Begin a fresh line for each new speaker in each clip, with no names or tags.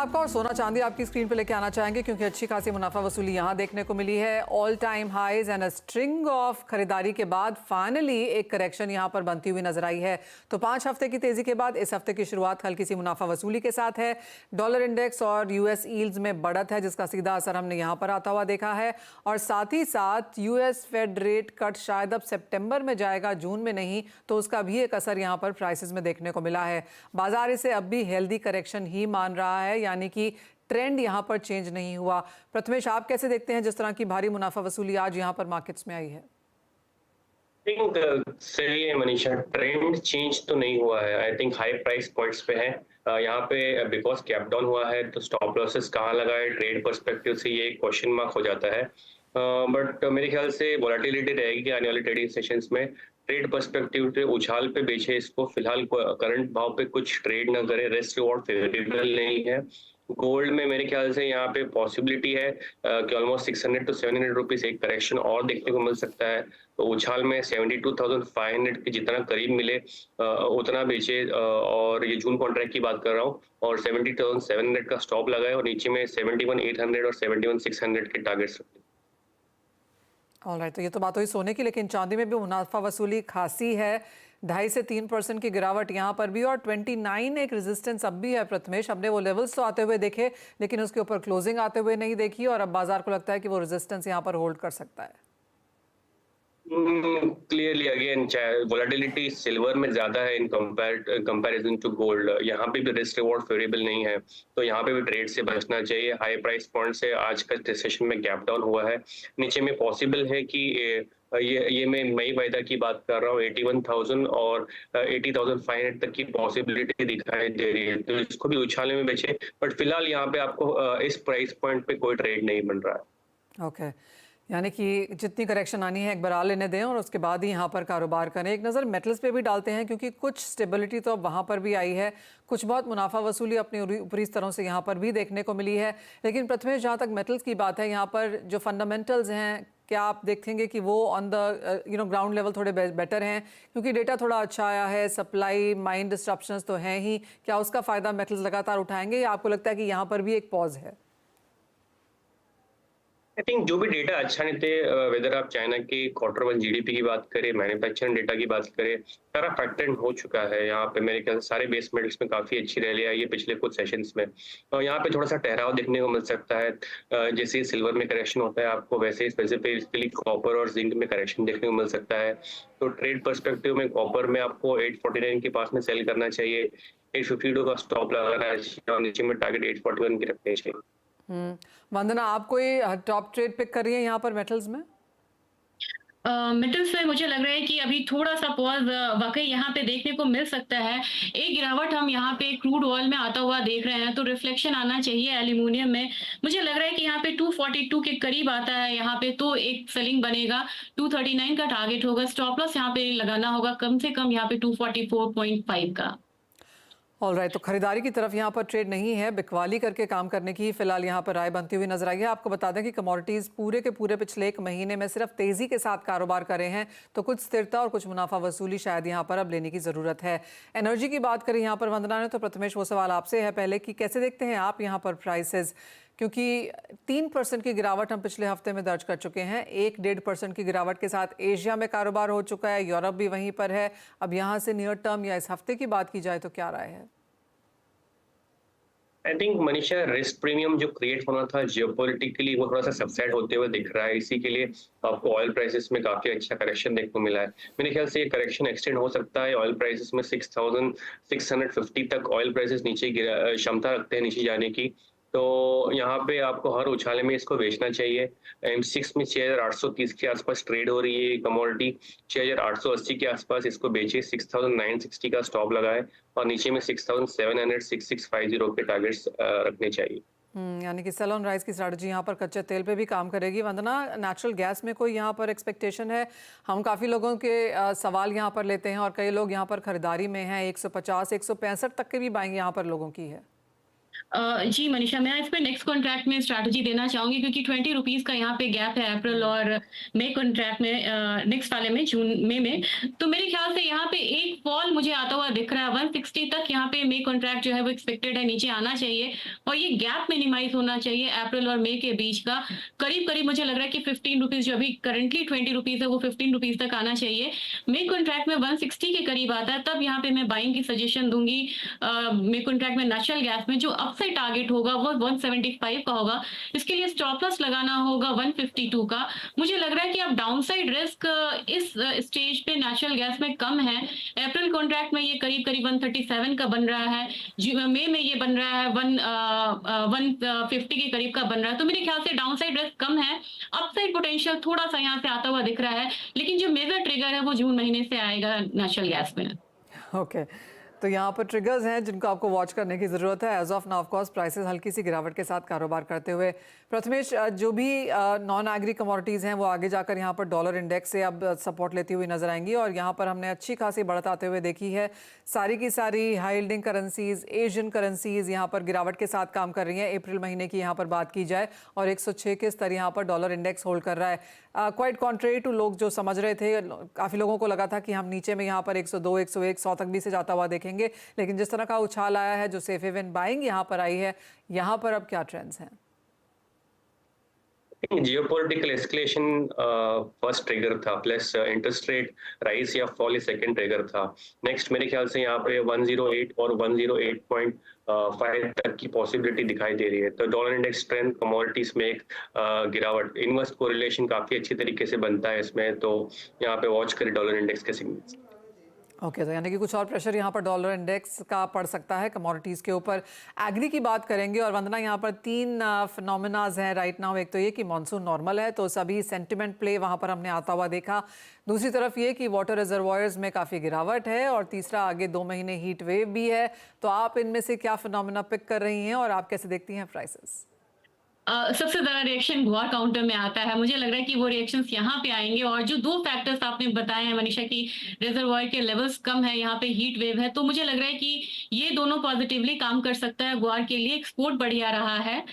आपका और सोना चांदी आपकी स्क्रीन पर लेके आना चाहेंगे क्योंकि अच्छी खासी मुनाफा वसूली यहाँ देखने को मिली है। All time highs and a string of खरीदारी के बाद फाइनली एक करेक्शन यहाँ पर बनती हुई नजर आई है। तो 5 हफ्ते की तेजी के बाद इस हफ्ते की शुरुआत हल्की सी मुनाफा वसूली के साथ है। डॉलर इंडेक्स और यूएस यील्ड्स में बढ़त है जिसका सीधा असर हमने यहाँ पर आता हुआ देखा है। और साथ ही साथ यूएस फेड रेट कट शायद अब सितंबर में जाएगा, जून में नहीं, तो उसका भी एक असर यहाँ पर प्राइसेस में देखने को मिला है। बाजार इसे अब भी हेल्दी करेक्शन ही मान रहा है, यानी कि ट्रेंड यहां पर चेंज नहीं हुआ। प्रथमेश, आप कैसे देखते हैं जिस तरह की भारी मुनाफा वसूली आज यहां पर मार्केट्स में आई है?
सही है मनीषा, ट्रेंड चेंज तो नहीं हुआ है। I think high price points पे है यहाँ पे, बिकॉज कैप डाउन हुआ है तो स्टॉप लॉसेस कहाँ लगाए, ट्रेड पर्सपेक्टिव से ये क्वेश्चन मार्क हो जाता है। बट मेरे ख्याल से वोलेटिलिटी रहेगी आने वाले ट्रेडिंग सेशंस में। ट्रेड पर्सपेक्टिव से उछाल पे बेचे इसको, फिलहाल करंट भाव पे कुछ ट्रेड ना करे, रिस्क रिवॉर्ड फेवरेबल नहीं है। गोल्ड में मेरे ख्याल से यहाँ पे पॉसिबिलिटी है कि ऑलमोस्ट 600 to 700 रुपीज एक करेक्शन और देखने को मिल सकता है। तो उछाल में 72,500 के जितना करीब मिले उतना बेचे, और ये जून कॉन्ट्रैक्ट की बात कर रहा हूँ, और 70,700 का स्टॉप लगाए और नीचे में 71,800 और 71,600 के टारगेट्स रखे।
ऑलराइट, तो ये तो बात हुई सोने की, लेकिन चांदी में भी मुनाफा वसूली खासी है। 2.5 से 3% की गिरावट यहाँ पर भी, और 29 एक रेजिस्टेंस अब भी है। प्रथमेश, हमने वो लेवल्स तो आते हुए देखे लेकिन उसके ऊपर क्लोजिंग आते हुए नहीं देखी, और अब बाजार को लगता है कि वो रेजिस्टेंस यहाँ पर होल्ड कर सकता है।
क्लियरली अगेन वोलेटिलिटी सिल्वर में ज्यादा है इन कंपैरिजन टू गोल्ड। यहाँ पे भी रिस्क रिवॉर्ड फेवरेबल नहीं है, तो यहाँ पे भी ट्रेड से बचना चाहिए। हाई प्राइस पॉइंट से आज का सेशन में गैप डाउन हुआ है। नीचे में पॉसिबल है कि ये मैं मई वायदा की बात कर रहा हूँ, 81,000 और 80,500 तक की पॉसिबिलिटी दिखाई दे रही है, तो इसको भी उछाले में बेचे। बट फिलहाल यहाँ पे आपको इस प्राइस पॉइंट पे कोई ट्रेड नहीं बन रहा है।
ओके, यानी कि जितनी करेक्शन आनी है एक बार आ लेने दें और उसके बाद ही यहाँ पर कारोबार करें। एक नज़र मेटल्स पे भी डालते हैं क्योंकि कुछ स्टेबिलिटी तो अब वहाँ पर भी आई है, कुछ बहुत मुनाफा वसूली अपनी ऊपरी स्तरों से यहाँ पर भी देखने को मिली है। लेकिन प्रथमेश, जहाँ तक मेटल्स की बात है, यहाँ पर जो फंडामेंटल्स हैं, क्या आप देखेंगे कि वो ऑन द ग्राउंड लेवल थोड़े बेटर हैं? क्योंकि डेटा थोड़ा अच्छा आया है, सप्लाई माइन डिस्ट्रप्शंस तो हैं ही, क्या उसका फ़ायदा मेटल्स लगातार उठाएंगे या आपको लगता है कि यहाँ पर भी एक पॉज है?
आई थिंक जो भी डेटा अच्छा नहीं थे, वेदर आप चाइना के Q1 जीडीपी की बात करें, मैन्युफैक्चरिंग डेटा की बात करें, सारा फैक्टर हो चुका है। यहाँ पे मेरे ख्याल से सारे बेस मेटल्स में काफी अच्छी रैली आई है पिछले कुछ सेशंस में, और यहाँ पे थोड़ा सा ठहराव देखने को मिल सकता है। जैसे सिल्वर में करेक्शन होता है आपको, वैसे ही स्पेसिफिकली कॉपर और जिंक में करेक्शन देखने को मिल सकता है। तो ट्रेड पर्सपेक्टिव में कॉपर में आपको 849 के पास में सेल करना चाहिए, 852 का स्टॉप लगाना चाहिए और नीचे में टारगेट 841 की रखनी चाहिए।
वंदना, आप कोई टॉप ट्रेड पिक कर रही है यहाँ पर मेटल्स में?
मेटल्स में मुझे लग रहा है कि अभी थोड़ा सा पॉज वाकई यहाँ पे देखने को मिल सकता है। एक गिरावट हम यहाँ पे क्रूड ऑयल में आता हुआ देख रहे हैं, तो रिफ्लेक्शन आना चाहिए एल्यूमिनियम में। मुझे लग रहा है कि यहाँ पे 242 के करीब आता है यहाँ पे, तो एक सेलिंग बनेगा। 239 का टारगेट होगा, स्टॉप लॉस यहाँ पे लगाना होगा कम से कम यहाँ पे 244.5 का।
ऑलराइट, तो खरीदारी की तरफ यहाँ पर ट्रेड नहीं है, बिकवाली करके काम करने की फिलहाल यहाँ पर राय बनती हुई नजर आई है। आपको बता दें कि कमोडिटीज़ पूरे के पूरे पिछले एक महीने में सिर्फ तेजी के साथ कारोबार करे हैं, तो कुछ स्थिरता और कुछ मुनाफा वसूली शायद यहाँ पर अब लेने की ज़रूरत है। एनर्जी की बात करें यहाँ पर वंदना ने, तो प्रथमेश वो सवाल आपसे है पहले कि कैसे देखते हैं आप यहाँ पर प्राइसेस, क्योंकि 3% की गिरावट हम पिछले हफ्ते में दर्ज कर चुके हैं। 1-1.5% की गिरावट के साथ एशिया में कारोबार हो चुका है, यूरोप भी वहीं पर है। अब यहाँ से नियर टर्म या इस हफ्ते की बात की जाए तो क्या राय है?
I think Manisha, risk premium जो क्रिएट होना था जियोपॉलिटिकली, वो थोड़ा सा सबसाइड होते हुए दिख रहा है। इसी के लिए आपको ऑयल प्राइसेस में काफी अच्छा करेक्शन देखने को मिला है। मेरे ख्याल से ये करेक्शन एक्सटेंड हो सकता है। ऑयल प्राइसेस में 6,650 तक ऑयल प्राइसेस नीचे क्षमता रखते हैं नीचे जाने की, तो यहाँ पे आपको हर उछाले में इसको बेचना चाहिए। M6 में 6,830 के आसपास ट्रेड हो रही है कमोडिटी, 6,880 के आसपास इसको बेचे, 6,960 का स्टॉप लगाए और नीचे में 6,700 6,650 के टारगेट्स रखने चाहिए।
यानी कि सेल ऑन राइज की स्ट्रैटेजी यहाँ पर कच्चे तेल पे भी काम करेगी। वंदना, नेचुरल गैस में कोई यहाँ पर एक्सपेक्टेशन है? हम काफ़ी लोगों के सवाल यहाँ पर लेते हैं और कई लोग यहाँ पर खरीदारी में हैं। 150 165 तक के भी बाइंग यहाँ पर लोगों की है।
जी मनीषा, मैं इस पे नेक्स्ट कॉन्ट्रैक्ट में स्ट्रैटेजी देना चाहूँगी क्योंकि 20 रुपीज़ का यहाँ पे गैप है अप्रैल और मई कॉन्ट्रैक्ट में, नेक्स्ट वाले में जून मई में। तो मेरे ख्याल से यहाँ पे एक फॉल मुझे आता हुआ दिख रहा है 160 तक। यहाँ पे मई कॉन्ट्रैक्ट जो है वो एक्सपेक्टेड है नीचे आना चाहिए और ये गैप मिनिमाइज होना चाहिए अप्रैल और मई के बीच का। करीब-करीब मुझे लग रहा है कि 15 रुपीज़ जो अभी करंटली 20 रुपीज़ है वो 15 रुपीज़ तक आना चाहिए। मई कॉन्ट्रैक्ट में 160 के करीब आता है, तब यहाँ पे मैं बाइंग की सजेशन दूँगी। मई कॉन्ट्रैक्ट में नेचुरल गैस में जो अपसाइड टारगेट होगा वो 175 का होगा। इसके लिए स्टॉप लॉस लगाना होगा 152 का। मुझे लग रहा है कि अब डाउनसाइड रिस्क इस स्टेज पे नेचुरल गैस में कम है। अप्रैल कॉन्ट्रैक्ट में ये करीब-करीब 137 का बन रहा है। मई में ये बन रहा है 150 के करीब का बन रहा है। तो मेरे ख्याल से डाउनसाइड रिस्क कम है। अपसाइड पोटेंशियल थोड़ा-सा यहाँ से आता हुआ दिख रहा है, लेकिन जो मेजर ट्रिगर है वो जून महीने से आएगा नेचुरल गैस में।
ओके, तो यहाँ पर ट्रिगर्स हैं जिनको आपको वॉच करने की ज़रूरत है। As of now of course prices हल्की सी गिरावट के साथ कारोबार करते हुए। प्रथमेश, जो भी नॉन एग्री कमोडिटीज़ हैं वो आगे जाकर यहाँ पर डॉलर इंडेक्स से अब सपोर्ट लेती हुई नजर आएंगी और यहाँ पर हमने अच्छी खासी बढ़त आते हुए देखी है। सारी की सारी high yielding currencies, Asian currencies यहाँ पर गिरावट के साथ काम कर रही हैं। अप्रैल महीने की यहाँ पर बात की जाए और 106 के स्तर यहाँ पर डॉलर इंडेक्स होल्ड कर रहा है। क्वाइट कॉन्ट्रेरी टू लोग जो समझ रहे थे, काफ़ी लोगों को लगा था कि हम नीचे में यहाँ पर 102, 101, 100 तक भी से जाता हुआ देखेंगे, लेकिन जिस तरह का उछाल आया है, जो सेफ हेवन बाइंग यहाँ पर आई है, यहाँ पर अब क्या ट्रेंड्स हैं?
जियोपॉलिटिकल एस्केलेशन फर्स्ट ट्रिगर था, प्लस इंटरेस्ट रेट राइज या फॉल सेकंड ट्रिगर था। नेक्स्ट मेरे ख्याल से यहाँ पे 108 और 108.5 तक की पॉसिबिलिटी दिखाई दे रही है। तो डॉलर इंडेक्स स्ट्रेंथ, कमोडिटीज में एक गिरावट, इनवर्स कोरिलेशन काफी अच्छी तरीके से बनता है इसमें, तो यहाँ पे वॉच करें डॉलर इंडेक्स के सिग्नल्स।
ओके, तो यानी कि कुछ और प्रेशर यहाँ पर डॉलर इंडेक्स का पड़ सकता है कमोडिटीज़ के ऊपर। एग्री की बात करेंगे और वंदना, यहाँ पर तीन फिनोमेनाज हैं राइट नाउ। एक तो ये कि मॉनसून नॉर्मल है, तो सभी सेंटिमेंट प्ले वहाँ पर हमने आता हुआ देखा। दूसरी तरफ ये कि वाटर रिजर्वॉयर्स में काफ़ी गिरावट है और तीसरा आगे 2 महीने हीट वेव भी है। तो आप इनमें से क्या फिनोमेना पिक कर रही हैं और आप कैसे देखती हैं प्राइसेस?
सबसे ज़्यादा रिएक्शन गुआर काउंटर में आता है। मुझे लग रहा है कि वो रिएक्शंस यहाँ पे आएँगे और जो 2 फैक्टर्स आपने बताए हैं मनीषा कि रिजर्वॉयर के लेवल्स कम है, यहाँ पे हीट वेव है, तो मुझे लग रहा है कि ये दोनों पॉजिटिवली काम कर सकता है गुआर के लिए। एक्सपोर्ट बढ़िया रहा है,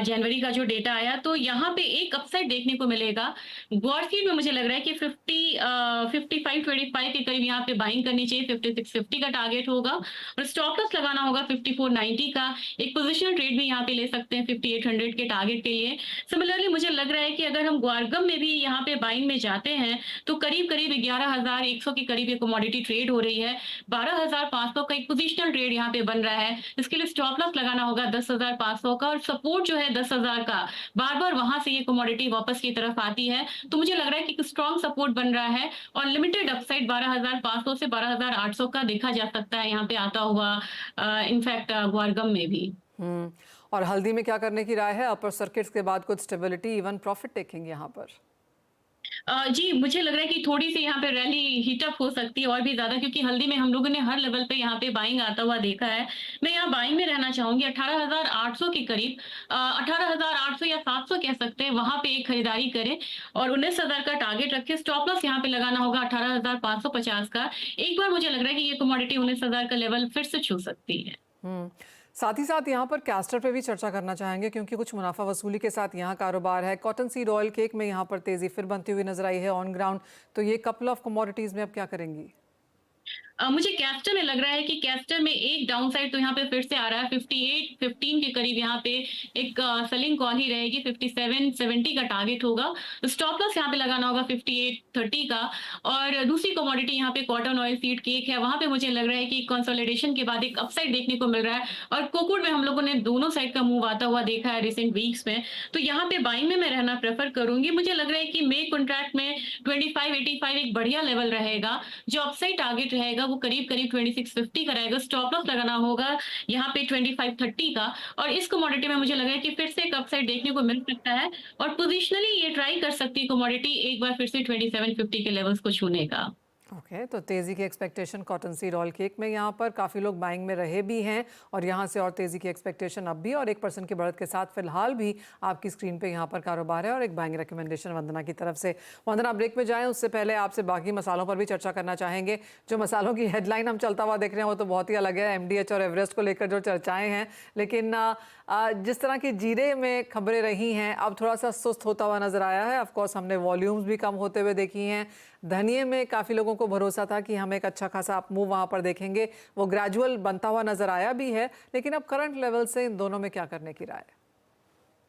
जनवरी का जो डेटा आया, तो यहाँ पे एक अपसाइड देखने को मिलेगा। गुआर फीड में मुझे लग रहा है कि 55-25 के करीब यहाँ पे बाइंग करनी चाहिए। 5650 का टारगेट होगा और स्टॉप लॉस लगाना होगा 5490 का। एक पोजिशनल ट्रेड भी यहाँ पे ले सकते हैं 5800 के टारगेट के लिए। सिमिलरली मुझे लग रहा है कि अगर हम ग्वारगम में भी यहाँ पे बाइंग में जाते हैं तो करीब करीब 11,100 के करीब ये कमोडिटी ट्रेड हो रही है। 12,500 का एक पोजिशनल ट्रेड यहाँ पे बन रहा है। इसके लिए स्टॉप लॉस लगाना होगा 10,500 का और सपोर्ट जो है 10,000 का। बार बार वहां से ये कमोडिटी वापस की तरफ आती है, तो मुझे लग रहा है कि स्ट्रॉन्ग सपोर्ट बन रहा है और लिमिटेड अपसाइड 12,500 से 12,800 का देखा जा सकता है यहाँ पे आता हुआ, इनफैक्ट ग्वारगम में भी।
और हल्दी में क्या करने की राय है? अपर सर्किट्स के बाद कुछ स्टेबिलिटी, इवन प्रॉफिट टेकिंग यहाँ पर?
जी, मुझे लग रहा है कि थोड़ी-सी यहाँ पे रैली हीट अप हो सकती है और भी ज़्यादा, क्योंकि हल्दी में हम लोगों ने हर लेवल पे यहाँ पे बाइंग आता हुआ देखा है। मैं यहाँ बाइंग में रहना चाहूँगी 18,800 के करीब, 18,800 या 700 कह सकते हैं, वहाँ पे एक खरीदारी करें और 19,000 का टारगेट रखें। स्टॉप लॉस यहाँ पे लगाना होगा 18,550 का। एक बार मुझे लग रहा है कि ये कमोडिटी 19,000 का लेवल फिर से छू सकती है।
साथ ही साथ यहाँ पर कैस्टर पे भी चर्चा करना चाहेंगे क्योंकि कुछ मुनाफा वसूली के साथ यहाँ कारोबार है। कॉटन सीड ऑयल केक में यहाँ पर तेजी फिर बनती हुई नजर आई है ऑन ग्राउंड। तो ये कपल ऑफ कमोडिटीज में अब क्या करेंगी?
मुझे कैस्टर में लग रहा है कि कैस्टर में एक डाउन साइड तो यहाँ पे फिर से आ रहा है। 58-15 के करीब यहाँ पे एक सेलिंग कॉल ही रहेगी। 57-70 का टारगेट होगा। स्टॉप लॉस यहाँ पे लगाना होगा 58-30 का। और दूसरी कमोडिटी यहाँ पे कॉटन ऑयल सीड केक है, वहां पे मुझे लग रहा है कि कंसोलिडेशन के बाद एक अपसाइड देखने को मिल रहा है और कोकोड में हम लोगों ने दोनों साइड का मूव आता हुआ देखा है रिसेंट वीक्स में। तो यहाँ पे बाइंग में मैं रहना प्रेफर करूंगी। मुझे लग रहा है कि मे कॉन्ट्रैक्ट में 2585 एक बढ़िया लेवल रहेगा। जो अपसाइड टारगेट रहेगा वो करीब 2650 का रहेगा। स्टॉप लॉस लगाना होगा यहाँ पे 2530 का। और इस कमोडिटी में मुझे लगा है कि फिर से एक अपसाइड देखने को मिल सकता है और पोजिशनली ये ट्राई कर सकती है कमोडिटी एक बार फिर से 2750 के लेवल्स को छूने का।
ओके तो तेज़ी की expectation cotton seed oil cake में यहाँ पर काफ़ी लोग बाइंग में रहे भी हैं और यहाँ से और तेज़ी की एक्सपेक्टेशन अब भी और 1% की बढ़त के साथ फिलहाल भी आपकी स्क्रीन पे यहाँ पर कारोबार है और एक बाइंग रिकमेंडेशन वंदना की तरफ से। वंदना, ब्रेक में जाएं उससे पहले आपसे बाकी मसालों पर भी चर्चा करना चाहेंगे। जो मसालों की हेडलाइन हम चलता हुआ देख रहे हैं वो तो बहुत ही अलग है, MDH और एवरेस्ट को लेकर जो चर्चाएँ हैं, लेकिन जिस तरह की जीरे में खबरें रही हैं अब थोड़ा सा सुस्त होता हुआ नजर आया है। ऑफकोर्स हमने वॉल्यूम्स भी कम होते हुए देखी हैं। धनिये में काफ़ी लोगों को भरोसा था कि हम एक अच्छा खासा अप मूव वहाँ पर देखेंगे, वो ग्रेजुअल बनता हुआ नजर आया भी है, लेकिन अब करंट लेवल से इन दोनों में क्या करने की राय है?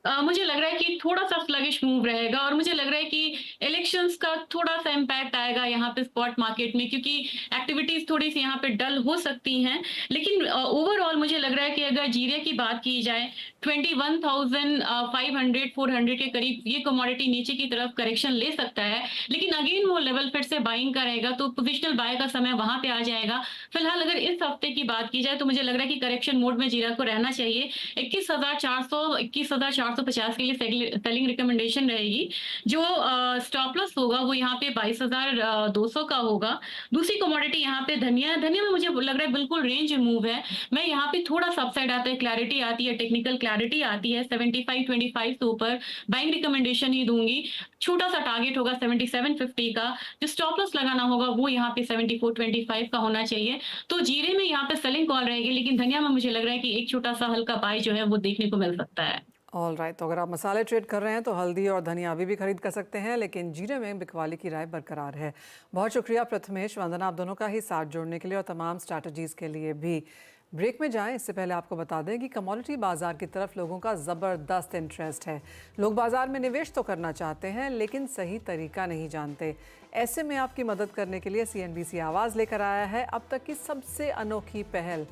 मुझे लग रहा है कि थोड़ा-सा स्लगिश मूव रहेगा और मुझे लग रहा है कि इलेक्शंस का थोड़ा-सा इम्पैक्ट आएगा यहाँ पे स्पॉट मार्केट में, क्योंकि एक्टिविटीज़ थोड़ी-सी यहाँ पे डल हो सकती हैं। लेकिन ओवरऑल मुझे लग रहा है कि अगर जीरे की बात की जाए 21,500-400 के करीब ये कमोडिटी नीचे की तरफ करेक्शन ले सकता है। लेकिन अगेन वो लेवल फिर से बाइंग का रहेगा, तो पोजिशनल बाय का समय वहाँ पे आ जाएगा। फिलहाल अगर इस हफ्ते की बात की जाए तो मुझे लग रहा है कि करेक्शन मोड में जीरा को रहना चाहिए। 21,400 21,450 के लिए सेलिंग रिकमेंडेशन रहेगी। जो स्टॉप लॉस होगा वो यहाँ पे 22,200 का होगा। दूसरी कमोडिटी यहाँ पे धनिया में मुझे लग रहा है बिल्कुल रेंज मूव है। मैं यहाँ पे थोड़ा सा अपसाइड आता है, क्लैरिटी आती है, टेक्निकल क्लैरिटी आती है 75-25 से ऊपर बाइंग रिकमेंडेशन ही दूंगी। छोटा सा टारगेट होगा 7750 का। जो स्टॉप लॉस लगाना होगा वो यहाँ पे 7425 का होना चाहिए। तो जीरे में यहाँ पे सेलिंग कॉल रहेगी, लेकिन धनिया में मुझे लग रहा है कि एक छोटा सा हल्का बाय जो है वो देखने को मिल सकता है।
ऑल राइट, तो अगर आप मसाले ट्रेड कर रहे हैं तो हल्दी और धनिया अभी भी खरीद कर सकते हैं, लेकिन जीरे में बिकवाली की राय बरकरार है। बहुत शुक्रिया प्रथमेश, वंदना, आप दोनों का ही साथ जोड़ने के लिए और तमाम स्ट्रैटेजीज़ के लिए भी। ब्रेक में जाएं इससे पहले आपको बता दें कि कमोडिटी बाजार की तरफ लोगों का ज़बरदस्त इंटरेस्ट है। लोग बाजार में निवेश तो करना चाहते हैं लेकिन सही तरीका नहीं जानते। ऐसे में आपकी मदद करने के लिए CNBC आवाज़ लेकर आया है अब तक की सबसे अनोखी पहल।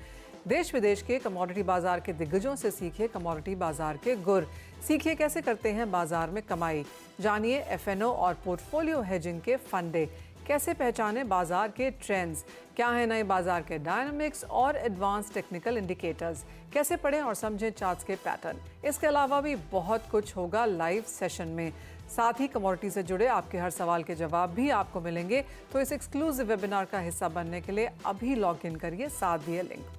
देश विदेश के कमोडिटी बाजार के दिग्गजों से सीखिए कमोडिटी बाजार के गुर, सीखिए कैसे करते हैं बाजार में कमाई, जानिए FNO और पोर्टफोलियो हेजिंग के फंडे, कैसे पहचानें बाजार के ट्रेंड्स, क्या है नए बाजार के डायनामिक्स और एडवांस टेक्निकल इंडिकेटर्स, कैसे पढ़ें और समझें चार्ट्स के पैटर्न। इसके अलावा भी बहुत कुछ होगा लाइव सेशन में। साथ ही कमोडिटी से जुड़े आपके हर सवाल के जवाब भी आपको मिलेंगे। तो इस एक्सक्लूसिव वेबिनार का हिस्सा बनने के लिए अभी लॉग इन करिए, साथ दिए लिंक।